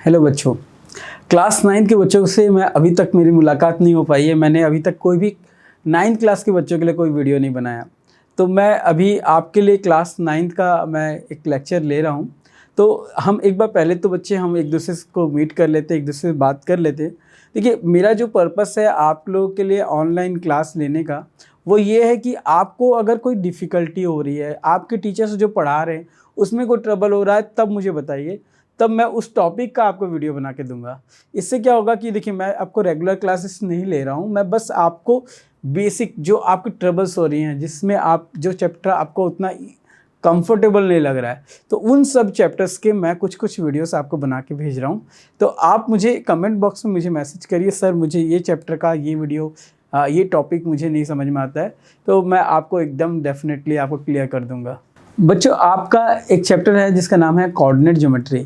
Hello बच्चों, class 9 के बच्चों से मैं अभी तक मेरी मुलाकात नहीं हो पाई है। मैंने अभी तक कोई भी 9th क्लास के बच्चों के लिए कोई वीडियो नहीं बनाया। तो मैं अभी आपके लिए क्लास 9 का मैं एक लेक्चर ले रहा हूँ। तो हम एक बार पहले तो बच्चे हम एक दूसरे को मीट कर लेते, एक दूसरे से बात कर लेते। देखिए, मेरा जो पर्पस है आप लोगों के लिए ऑनलाइन क्लास लेने का, वो ये है कि आपको अगर कोई डिफ़िकल्टी हो रही है, आपके टीचर्स जो पढ़ा रहे हैं उसमें कोई ट्रबल हो रहा है, तब मुझे बताइए, तब मैं उस टॉपिक का आपको वीडियो बना के दूंगा। इससे क्या होगा कि देखिए, मैं आपको रेगुलर क्लासेस नहीं ले रहा हूँ, मैं बस आपको बेसिक जो आपकी ट्रबल्स हो रही हैं, जिसमें आप जो चैप्टर आपको उतना कंफर्टेबल नहीं लग रहा है, तो उन सब चैप्टर्स के मैं कुछ कुछ वीडियोस आपको बना के भेज रहा हूँ। तो आप मुझे कमेंट बॉक्स में मुझे मैसेज करिए, सर मुझे ये चैप्टर का ये वीडियो ये टॉपिक मुझे नहीं समझ में आता है, तो मैं आपको एकदम डेफिनेटली आपको क्लियर कर दूंगा। बच्चों, आपका एक चैप्टर है जिसका नाम है कोऑर्डिनेट ज्योमेट्री।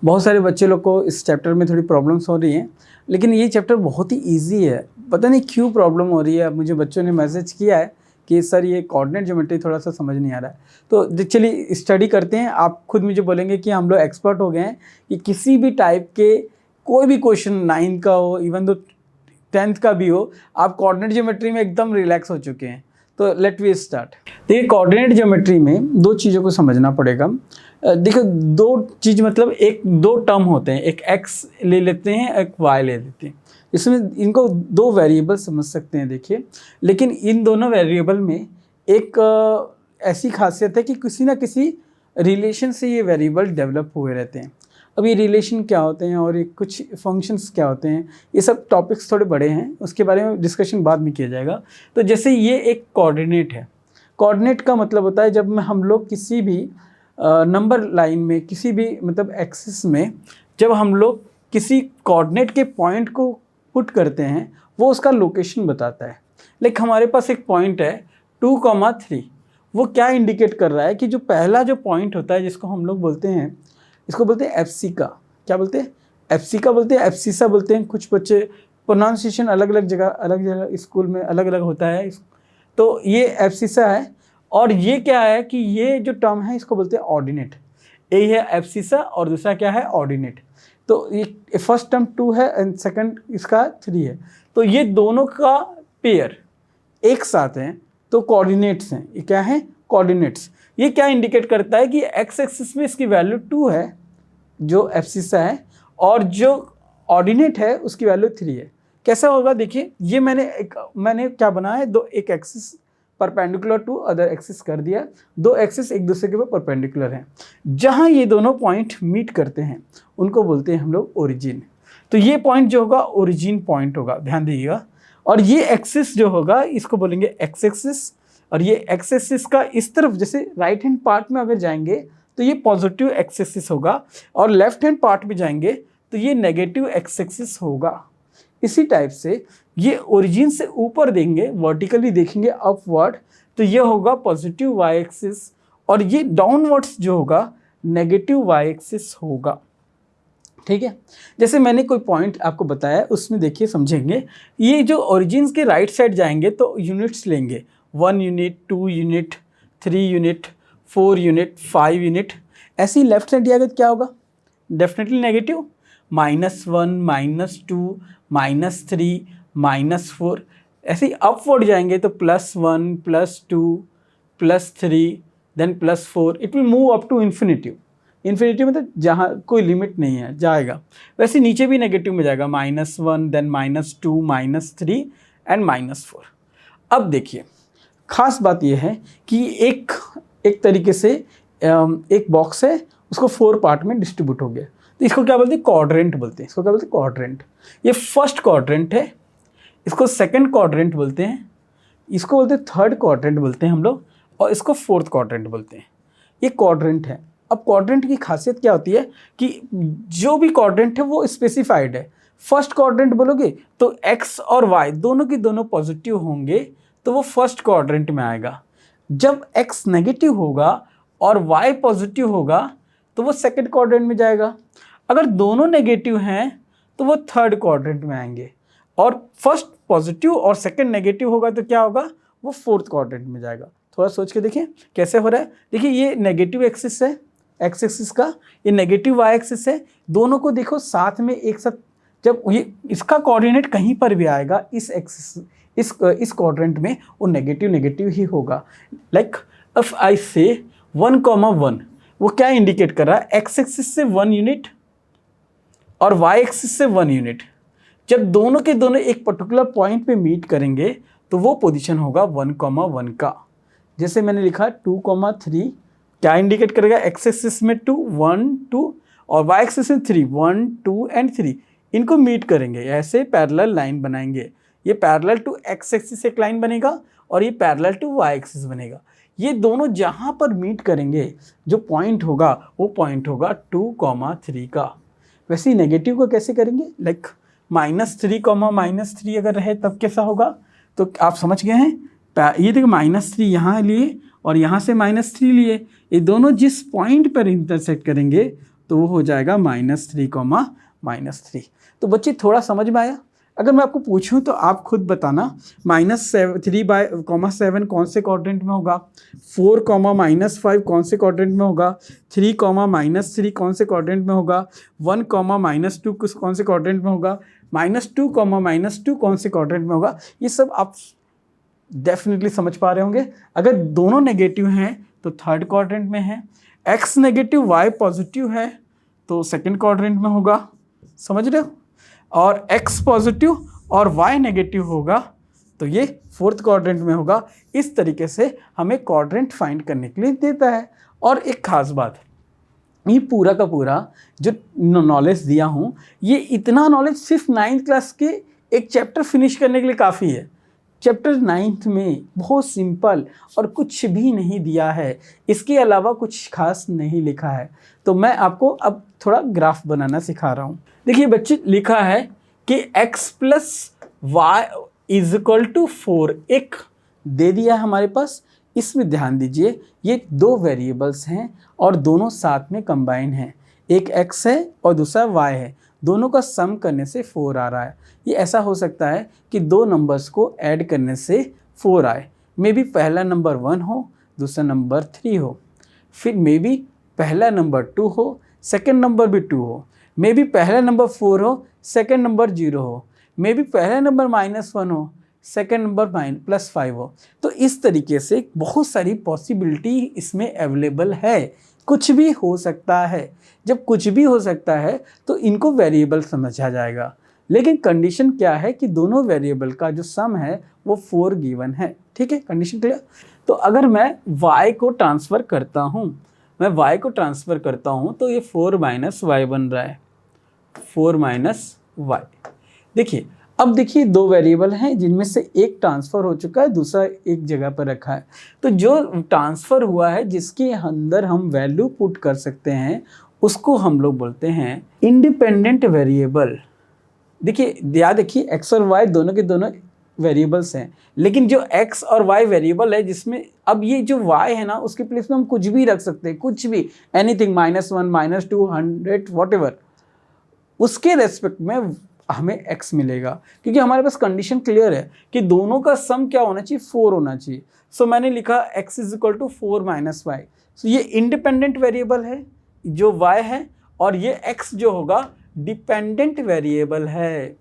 बहुत सारे बच्चे लोग को इस चैप्टर में थोड़ी प्रॉब्लम्स हो रही हैं, लेकिन ये चैप्टर बहुत ही इजी है। पता नहीं क्यों प्रॉब्लम हो रही है। मुझे बच्चों ने मैसेज किया है कि सर ये कोऑर्डिनेट ज्योमेट्री थोड़ा सा समझ नहीं आ रहा है। तो चलिए स्टडी करते हैं। आप खुद मुझे बोलेंगे कि हम लोग एक्सपर्ट हो गए हैं कि किसी भी टाइप के कोई भी क्वेश्चन 9 का हो, इवन दो 10th का भी हो, आप कोऑर्डिनेट ज्योमेट्री में एकदम रिलैक्स हो चुके हैं। तो लेट वी स्टार्ट। देखिए, कोऑर्डिनेट ज्योमेट्री में दो चीज़ों को समझना पड़ेगा। देखो, दो चीज़ मतलब एक दो टर्म होते हैं, एक x ले लेते हैं, एक y ले लेते हैं। इसमें इनको दो वेरिएबल समझ सकते हैं। देखिए, लेकिन इन दोनों वेरिएबल में एक ऐसी खासियत है कि किसी ना किसी रिलेशन से ये वेरिएबल डेवलप हुए रहते हैं। अब ये रिलेशन क्या होते हैं और ये कुछ फंक्शंस क्या होते हैं, ये सब टॉपिक्स थोड़े बड़े हैं, उसके बारे में डिस्कशन बाद में किया जाएगा। तो जैसे ये एक कोऑर्डिनेट है। कोऑर्डिनेट का मतलब होता है जब हम लोग किसी भी नंबर लाइन में, किसी भी मतलब एक्सिस में, जब हम लोग किसी कोऑर्डिनेट के पॉइंट को पुट करते हैं, वो उसका लोकेशन बताता है। लाइक हमारे पास एक पॉइंट है 2,3। वो क्या इंडिकेट कर रहा है कि जो पहला जो पॉइंट होता है, जिसको हम लोग बोलते हैं, इसको बोलते हैं एफसी का। क्या बोलते हैं? एफसी का बोलते हैं, एफसीसा बोलते हैं। कुछ बच्चे प्रोनाउंसिएशन अलग अलग जगह स्कूल में अलग अलग होता है। तो ये एफसीसा है। और ये क्या है कि ये जो टर्म है इसको बोलते हैं ऑर्डिनेट। यही है एफसीसा और दूसरा क्या है? ऑर्डिनेट। तो ये फर्स्ट टर्म 2 है एंड सेकंड इसका 3 है। तो ये दोनों का पेयर एक साथ हैं, तो कोऑर्डिनेट्स हैं। ये क्या है? कोऑर्डिनेट्स। ये क्या इंडिकेट करता है कि एक्स एक्सिस में इसकी वैल्यू 2 है, जो एफसीसा है, और जो ऑर्डिनेट है उसकी वैल्यू 3 है। कैसा होगा? देखिए, ये मैंने क्या बनाया है, एक axis perpendicular to other axis कर दिया। दो एक्सिस एक दूसरे के ऊपर परपेंडिकुलर हैं। जहां ये दोनों पॉइंट मीट करते हैं उनको बोलते हैं हम लोग ओरिजिन। तो ये पॉइंट जो होगा ओरिजिन पॉइंट होगा, ध्यान दीजिएगा। और ये एक्सिस जो होगा इसको बोलेंगे एक्स एक्सिस। और ये एक्स एक्सिस का इस तरफ, जैसे राइट हैंड पार्ट में अगर जाएंगे तो ये पॉजिटिव एक्स एक्सिस होगा, और लेफ्ट हैंड पार्ट में जाएंगे तो ये नेगेटिव एक्स एक्सिस होगा। इसी टाइप से ये ओरिजिन से ऊपर देंगे, वर्टिकली देखेंगे अपवर्ड, तो ये होगा पॉजिटिव वाई एक्सिस, और ये डाउनवर्ड्स जो होगा नेगेटिव वाई एक्सिस होगा। ठीक है, जैसे मैंने कोई पॉइंट आपको बताया, उसमें देखिए समझेंगे। ये जो ओरिजिन के राइट साइड जाएंगे तो यूनिट्स लेंगे, 1 unit, 2 unit, 3 unit, 4 unit, 5 unit. ऐसे ही लेफ्ट साइड जाएगा तो क्या होगा? Definitely negative, -1, -2, -3, -4। ऐसे ही अपवर्ड जाएंगे तो +1, +2, +3, then +4। It will move up to infinitive. Infinity मतलब जहाँ कोई लिमिट नहीं है, जाएगा। वैसे नीचे भी नेगेटिव में जाएगा, -1, देन -2, -3 एंड -4। अब देखिए, खास बात यह है कि एक तरीके से एक बॉक्स है, उसको 4 पार्ट में डिस्ट्रीब्यूट हो गया, तो इसको क्या बोलते हैं? क्वाड्रेंट बोलते हैं। इसको क्या बोलते हैं? क्वाड्रेंट। ये फर्स्ट क्वाड्रेंट है, इसको सेकंड क्वाड्रेंट बोलते हैं, इसको बोलते हैं थर्ड क्वाड्रेंट बोलते हैं हम लोग, और इसको फोर्थ क्वाड्रेंट बोलते हैं। ये क्वाड्रेंट है। अब क्वाड्रेंट की खासियत क्या होती है कि जो भी क्वाड्रेंट है वो स्पेसिफाइड है। फर्स्ट क्वाड्रेंट बोलोगे तो एक्स और वाई दोनों की दोनों पॉजिटिव होंगे, तो वो फर्स्ट क्वाड्रेंट में आएगा। जब एक्स नेगेटिव होगा और वाई पॉजिटिव होगा तो वो सेकंड क्वाड्रेंट में जाएगा। अगर दोनों नेगेटिव हैं तो वो थर्ड क्वाड्रेंट में आएंगे, और फर्स्ट पॉजिटिव और सेकंड नेगेटिव होगा तो क्या होगा? वो फोर्थ क्वाड्रेंट में जाएगा। थोड़ा सोच के देखिए कैसे हो रहा है। देखिए, ये नेगेटिव एक्सिस है, एक्स एक्सिस का, ये नेगेटिव वाई एक्सिस है। दोनों को देखो साथ में एक साथ, जब ये इसका कोऑर्डिनेट कहीं पर भी आएगा इस एक्सिस इस क्वाड्रेंट में, वो नेगेटिव नेगेटिव ही होगा। लाइक इफ आई से 1,1, वो क्या इंडिकेट कर रहा है, एक्स एक्सिस से 1 यूनिट और वाई एक्सिस से 1 यूनिट। जब दोनों के दोनों एक पर्टिकुलर पॉइंट पे मीट करेंगे तो वो पोजीशन होगा 1,1 का। जैसे मैंने लिखा 2,3, क्या इंडिकेट करेगा, एक्स एक्सिस में 2, 1, 2 और वाई एक्सिस में 3, 1, 2 एंड 3, इनको मीट करेंगे, ऐसे पैरेलल लाइन बनाएंगे। ये पैरेलल टू एक्स एक्सिस एक लाइन बनेगा और ये पैरेलल टू वाई एक्सिस बनेगा। ये दोनों जहाँ पर मीट करेंगे जो पॉइंट होगा वो पॉइंट होगा 2,3 का। वैसे ही नेगेटिव को कैसे करेंगे, लाइक -3, अगर रहे तब कैसा होगा, तो आप समझ गए हैं। ये देखो -3 यहाँ लिए और यहाँ से -3 लिए, ये दोनों जिस पॉइंट पर इंटरसेक्ट करेंगे तो वो हो जाएगा -3, तो बच्चे थोड़ा समझ में आया। अगर मैं आपको पूछूं तो आप खुद बताना, -3/7 कौन से क्वाड्रेंट में होगा, 4, -5 कौन से क्वाड्रेंट में होगा, 3, -3 कौन से क्वाड्रेंट में होगा, 1, -2 कौन से क्वाड्रेंट में होगा, -2, -2 कौन से क्वाड्रेंट में होगा। ये सब आप डेफिनेटली समझ पा रहे होंगे। अगर दोनों नेगेटिव हैं तो थर्ड क्वाड्रेंट में है, एक्स नेगेटिव वाई पॉजिटिव है तो सेकंड क्वाड्रेंट में होगा, समझ रहे हो, और x पॉजिटिव और y नेगेटिव होगा तो ये फोर्थ क्वाड्रेंट में होगा। इस तरीके से हमें क्वाड्रेंट फाइंड करने के लिए देता है। और एक खास बात, ये पूरा का पूरा जो नॉलेज दिया हूँ, ये इतना नॉलेज सिर्फ 9th क्लास के एक चैप्टर फिनिश करने के लिए काफ़ी है। चैप्टर 9th में बहुत सिंपल और कुछ भी नहीं दिया है, इसके अलावा कुछ खास नहीं लिखा है। तो मैं आपको अब थोड़ा ग्राफ बनाना सिखा रहा हूँ। देखिए बच्चे, लिखा है कि x + y = 4, एक दे दिया है हमारे पास। इसमें ध्यान दीजिए, ये दो वेरिएबल्स हैं और दोनों साथ में कंबाइन हैं। एक x है और दूसरा y है, दोनों का सम करने से 4 आ रहा है। ये ऐसा हो सकता है कि दो नंबर्स को ऐड करने से 4 आए। मे बी पहला नंबर 1 हो, दूसरा नंबर 3 हो, फिर मे बी पहला नंबर 2 हो, सेकंड नंबर भी 2 हो, मे बी पहला नंबर 4 हो, सेकंड नंबर 0 हो, मे बी पहला नंबर -1 हो, सेकंड नंबर +5 हो। तो इस तरीके से बहुत सारी पॉसिबिलिटी इसमें अवेलेबल है, कुछ भी हो सकता है। जब कुछ भी हो सकता है तो इनको वेरिएबल समझा जाएगा, लेकिन कंडीशन क्या है कि दोनों वेरिएबल का जो सम है वो 4 गिवन है। ठीक है, कंडीशन क्लियर। तो अगर मैं y को ट्रांसफ़र करता हूँ, तो ये 4 - y बन रहा है, 4 - y। देखिए, अब देखिए दो वेरिएबल हैं जिनमें से एक ट्रांसफ़र हो चुका है, दूसरा एक जगह पर रखा है। तो जो ट्रांसफ़र हुआ है, जिसके अंदर हम वैल्यू पुट कर सकते हैं, उसको हम लोग बोलते हैं इंडिपेंडेंट वेरिएबल। देखिए, याद रखिए, x और y दोनों के दोनों वेरिएबल्स हैं, लेकिन जो x और y वेरिएबल है जिसमें अब ये जो y है ना, उसके प्लेस में हम कुछ भी रख सकते हैं, कुछ भी, एनीथिंग, -1, -2, 100, व्हाटएवर, उसके रेस्पेक्ट में हमें x मिलेगा, क्योंकि हमारे पास कंडीशन क्लियर है कि दोनों का सम क्या होना चाहिए, 4 होना चाहिए। सो मैंने लिखा x = 4 - y। सो ये इंडिपेंडेंट वेरिएबल है जो y है, और ये x जो होगा डिपेंडेंट वेरिएबल है।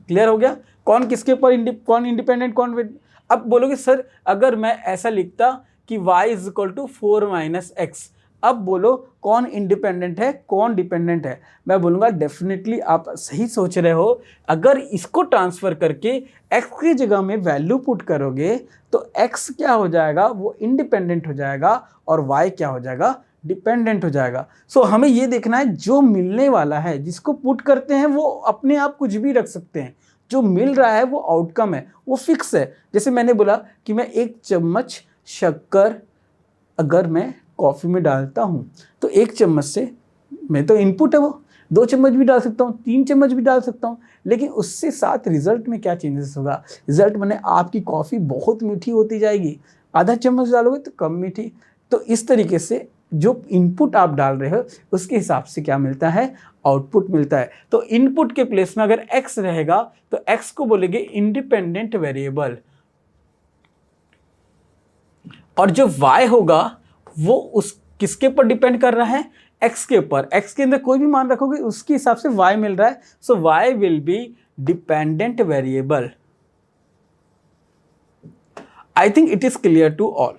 क्लियर हो गया, कौन किसके ऊपर कौन इंडिपेंडेंट, कौन। अब बोलोगे सर, अगर मैं ऐसा लिखता कि y = 4 - x, अब बोलो कौन इंडिपेंडेंट है, कौन डिपेंडेंट है। मैं बोलूँगा डेफिनेटली आप सही सोच रहे हो। अगर इसको ट्रांसफ़र करके x की जगह में वैल्यू पुट करोगे तो x क्या हो जाएगा, वो इंडिपेंडेंट हो जाएगा, और y क्या हो जाएगा, डिपेंडेंट हो जाएगा। सो हमें ये देखना है जो मिलने वाला है, जिसको पुट करते हैं वो अपने आप कुछ भी रख सकते हैं, जो मिल रहा है वो आउटकम है, वो फिक्स है। जैसे मैंने बोला कि मैं 1 चम्मच शक्कर अगर मैं कॉफ़ी में डालता हूँ तो 1 चम्मच से, मैं तो इनपुट है वो, 2 चम्मच भी डाल सकता हूँ, 3 चम्मच भी डाल सकता हूँ, लेकिन उससे साथ रिजल्ट में क्या चेंजेस होगा, रिजल्ट में आपकी कॉफ़ी बहुत मीठी होती जाएगी, आधा चम्मच डालोगे तो कम मीठी। तो इस तरीके से जो इनपुट आप डाल रहे हो उसके हिसाब से क्या मिलता है, आउटपुट मिलता है। तो इनपुट के प्लेस में अगर x रहेगा तो x को बोलेंगे इंडिपेंडेंट वेरिएबल, और जो y होगा वो किसके ऊपर डिपेंड कर रहा है, x के ऊपर। x के अंदर कोई भी मान रखोगे उसके हिसाब से y मिल रहा है, so y will be dependent variable. I think it is clear to all.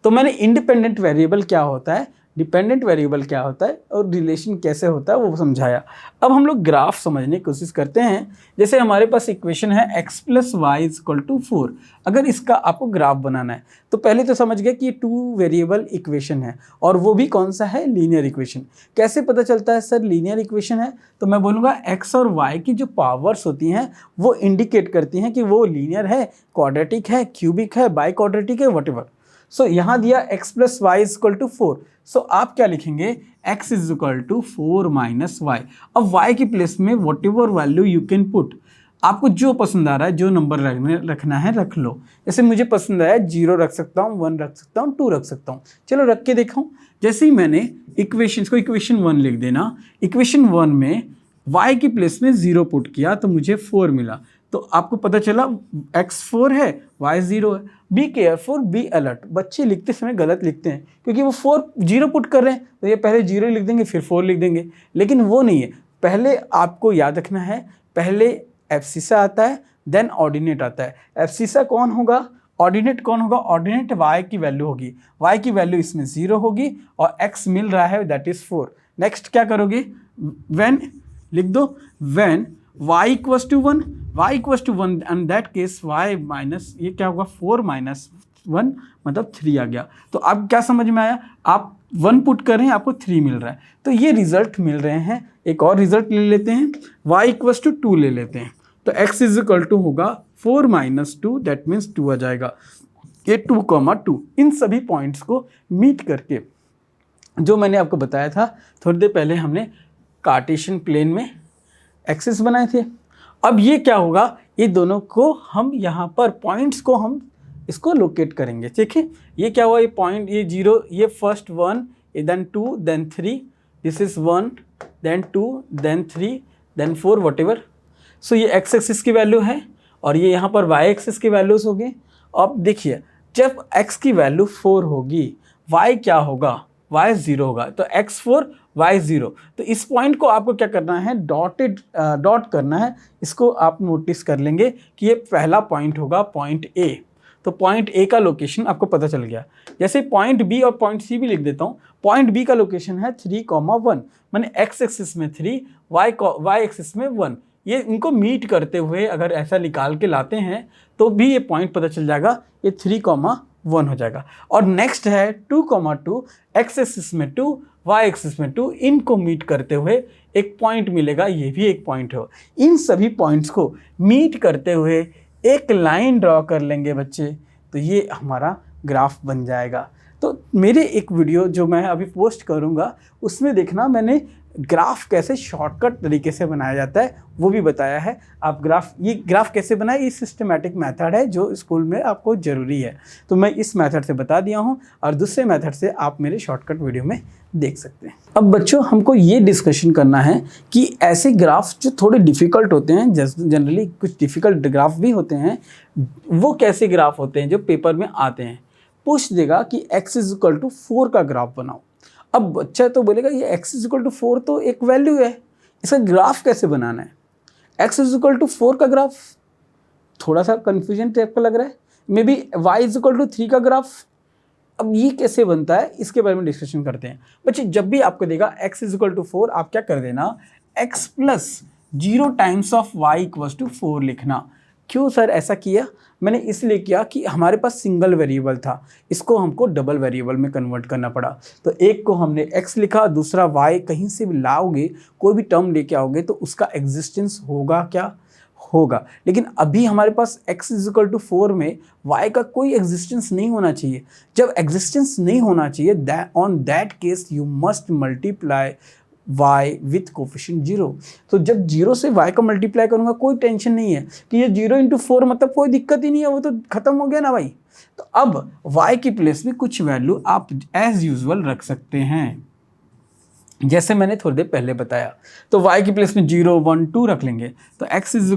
तो मैंने इंडिपेंडेंट वेरिएबल क्या होता है, डिपेंडेंट वेरिएबल क्या होता है और रिलेशन कैसे होता है वो समझाया। अब हम लोग ग्राफ समझने की कोशिश करते हैं। जैसे हमारे पास इक्वेशन है x + y = 4। अगर इसका आपको ग्राफ बनाना है तो पहले तो समझ गए कि ये 2 वेरिएबल इक्वेशन है और वो भी कौन सा है, लीनियर इक्वेशन। कैसे पता चलता है सर लीनियर इक्वेशन है, तो मैं बोलूँगा x और y की जो पावर्स होती हैं वो इंडिकेट करती हैं कि वो लीनियर है, क्वाड्रेटिक है, क्यूबिक है, बाई क्वाड्रेटिक है, वट। सो यहाँ दिया x + y = 4। सो आप क्या लिखेंगे, x = 4 - y। अब y की प्लेस में what ever value you can put, आपको जो पसंद आ रहा है, जो नंबर रखना है रख लो। जैसे मुझे पसंद आया 0 रख सकता हूँ, 1 रख सकता हूँ, 2 रख सकता हूँ। चलो रख के देखो। जैसे ही मैंने इक्वेशन 1 लिख देना, इक्वेशन 1 में y की प्लेस में 0 पुट किया तो मुझे 4 मिला। तो आपको पता चला x 4 है, y 0 है। Be careful, be alert. बच्चे लिखते समय गलत लिखते हैं क्योंकि वो 0 पुट कर रहे हैं, तो ये पहले 0 लिख देंगे फिर 4 लिख देंगे, लेकिन वो नहीं है। पहले आपको याद रखना है, पहले एब्सिसा आता है, देन ऑर्डिनेट आता है। एब्सिसा कौन होगा, ऑर्डिनेट कौन होगा, ऑर्डिनेट y की वैल्यू होगी, y की वैल्यू इसमें 0 होगी और x मिल रहा है दैट इज 4। नेक्स्ट क्या करोगे, व्हेन लिख दो, when y = 1, y = 1 and that case y minus ये क्या होगा, 4 - 1 मतलब 3 आ गया। तो अब क्या समझ में आया, आप 1 पुट कर रहे हैं आपको 3 मिल रहा है, तो ये रिजल्ट मिल रहे हैं। एक और रिजल्ट ले लेते हैं, y = 2 ले लेते हैं, तो x = होगा 4 - 2 दैट मीन्स 2 आ जाएगा। ये 2, 2 इन सभी पॉइंट्स को मीट करके जो मैंने आपको बताया था थोड़ी देर पहले, हमने कार्टेशियन प्लेन में एक्सिस बनाए थे। अब ये क्या होगा, ये दोनों को हम यहाँ पर पॉइंट्स को हम इसको लोकेट करेंगे। ठीक है, ये क्या हुआ, ये पॉइंट, ये 0, ये first 1, then 2, then 3, this is 1, then 2, then 3, then 4 whatever. सो ये x एक्सिस की वैल्यू है और ये यहाँ पर y एक्सिस की वैल्यूज होगी। अब देखिए जब x की वैल्यू 4 होगी, y क्या होगा, y 0 होगा, तो x 4 y 0। तो इस पॉइंट को आपको क्या करना है, डॉट करना है। इसको आप नोटिस कर लेंगे कि ये पहला पॉइंट होगा, पॉइंट A। तो पॉइंट A का लोकेशन आपको पता चल गया। जैसे पॉइंट B और पॉइंट C भी लिख देता हूँ। पॉइंट B का लोकेशन है 3, 1, माने x एक्सिस में 3, y एक्सिस में 1। ये इनको मीट करते हुए अगर ऐसा निकाल के लाते हैं तो भी ये पॉइंट पता चल जाएगा, ये 3, 1 हो जाएगा। और नेक्स्ट है 2, 2, x एक्सिस में 2, y एक्सिस में 2, इनको मीट करते हुए एक पॉइंट मिलेगा, ये भी एक पॉइंट हो। इन सभी पॉइंट्स को मीट करते हुए एक लाइन ड्रॉ कर लेंगे बच्चे, तो ये हमारा ग्राफ बन जाएगा। तो मेरे एक वीडियो जो मैं अभी पोस्ट करूँगा उसमें देखना, मैंने ग्राफ कैसे शॉर्टकट तरीके से बनाया जाता है वो भी बताया है। आप ये ग्राफ कैसे बनाए, ये सिस्टमैटिक मेथड है जो स्कूल में आपको ज़रूरी है, तो मैं इस मेथड से बता दिया हूँ और दूसरे मेथड से आप मेरे शॉर्टकट वीडियो में देख सकते हैं। अब बच्चों हमको ये डिस्कशन करना है कि ऐसे ग्राफ्स जो थोड़े डिफ़िकल्ट होते हैं, जनरली कुछ डिफ़िकल्ट ग्राफ भी होते हैं, वो कैसे ग्राफ होते हैं जो पेपर में आते हैं। पूछ देगा कि x = 4 का ग्राफ बनाओ। अब बच्चा तो बोलेगा ये x = 4 तो एक वैल्यू है, इसका ग्राफ कैसे बनाना है। x = 4 का ग्राफ थोड़ा सा कन्फ्यूजन टाइप का लग रहा है, मे बी y = 3 का ग्राफ। अब ये कैसे बनता है इसके बारे में डिस्कशन करते हैं। बच्चे जब भी आपको देगा x = 4, आप क्या कर देना, x + 0 टाइम्स ऑफ y = 4 लिखना। क्यों सर ऐसा किया, मैंने इसलिए किया कि हमारे पास सिंगल वेरिएबल था, इसको हमको डबल वेरिएबल में कन्वर्ट करना पड़ा। तो एक को हमने x लिखा, दूसरा y। कहीं से भी लाओगे, कोई भी टर्म लेके आओगे तो उसका एग्जिस्टेंस होगा, क्या होगा। लेकिन अभी हमारे पास x = 4 में y का कोई एग्जिस्टेंस नहीं होना चाहिए। जब एग्जिस्टेंस नहीं होना चाहिए, on that case you must multiply y with coefficient 0। तो जब 0 से y का मल्टीप्लाई करूंगा कोई टेंशन नहीं है कि ये 0 × 4 मतलब कोई दिक्कत ही नहीं है, वो तो खत्म हो गया ना भाई। तो अब y की प्लेस में कुछ वैल्यू आप एज यूजुअल रख सकते हैं, जैसे मैंने थोड़ी देर पहले बताया। तो y की प्लेस में 0, 1, 2 रख लेंगे। तो x =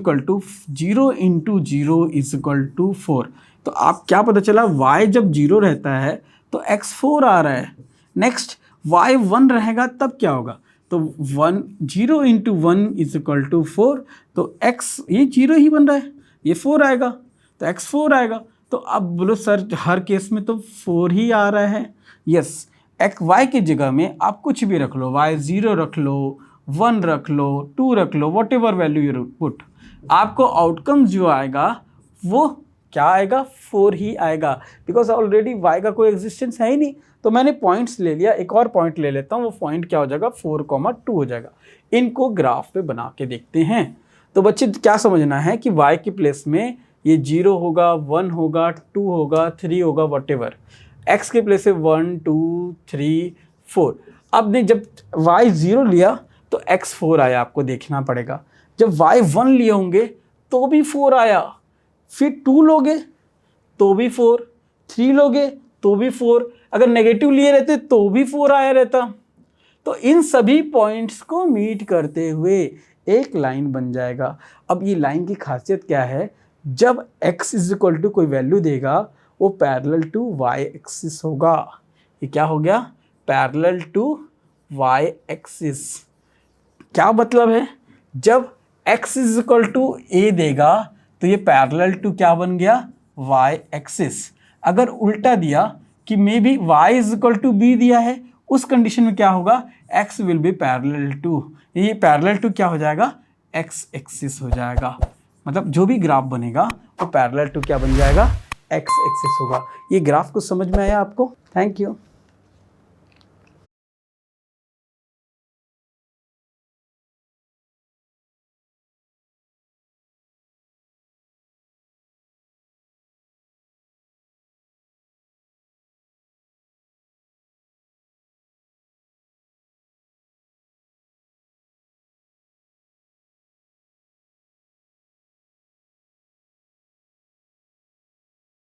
0 × 0 = 4। तो आप क्या पता चला, y जब 0 रहता है तो x 4 आ रहा है। नेक्स्ट y 1 रहेगा तब क्या होगा, तो 1 0 इंटू 1 इज इक्वल टू 4, तो x ये 0 ही बन रहा है, ये 4 आएगा, तो x 4 आएगा। तो अब बोलो सर हर केस में तो 4 ही आ रहा है। यस, x y की जगह में आप कुछ भी रख लो, y 0 रख लो, 1 रख लो, 2 रख लो, whatever value you put, आपको आउटकम जो आएगा वो क्या आएगा, 4 ही आएगा, बिकॉज ऑलरेडी y का कोई एग्जिस्टेंस है ही नहीं। तो मैंने पॉइंट्स ले लिया, एक और पॉइंट ले लेता हूँ, वो पॉइंट क्या हो जाएगा 4,2 हो जाएगा। इनको ग्राफ पे बना के देखते हैं। तो बच्चे क्या समझना है कि y के प्लेस में ये 0 होगा, 1 होगा, 2 होगा, 3 होगा, वट एवर। x के प्लेस से 1 2 3 4। अब ने जब y 0 लिया तो x 4 आया, आपको देखना पड़ेगा। जब y 1 लिए होंगे तो भी 4 आया, फिर 2 लोगे तो भी 4, 3 लोगे तो भी 4, अगर नेगेटिव लिए रहते तो भी 4 आया रहता। तो इन सभी पॉइंट्स को मीट करते हुए एक लाइन बन जाएगा। अब ये लाइन की खासियत क्या है, जब x इज इक्वल टू कोई वैल्यू देगा वो पैरेलल टू y एक्सिस होगा। ये क्या हो गया, पैरेलल टू y एक्सिस। क्या मतलब है, जब x is equal to a देगा तो ये पैरेलल टू क्या बन गया, y एक्सिस। अगर उल्टा दिया कि may be y is equal to b दिया है, उस कंडीशन में क्या होगा, x will be parallel to, ये पैरेलल टू क्या हो जाएगा, x एक्सिस हो जाएगा। मतलब जो भी ग्राफ बनेगा वो पैरेलल टू क्या बन जाएगा, x एक्सिस होगा। ये ग्राफ को समझ में आया आपको? Thank you.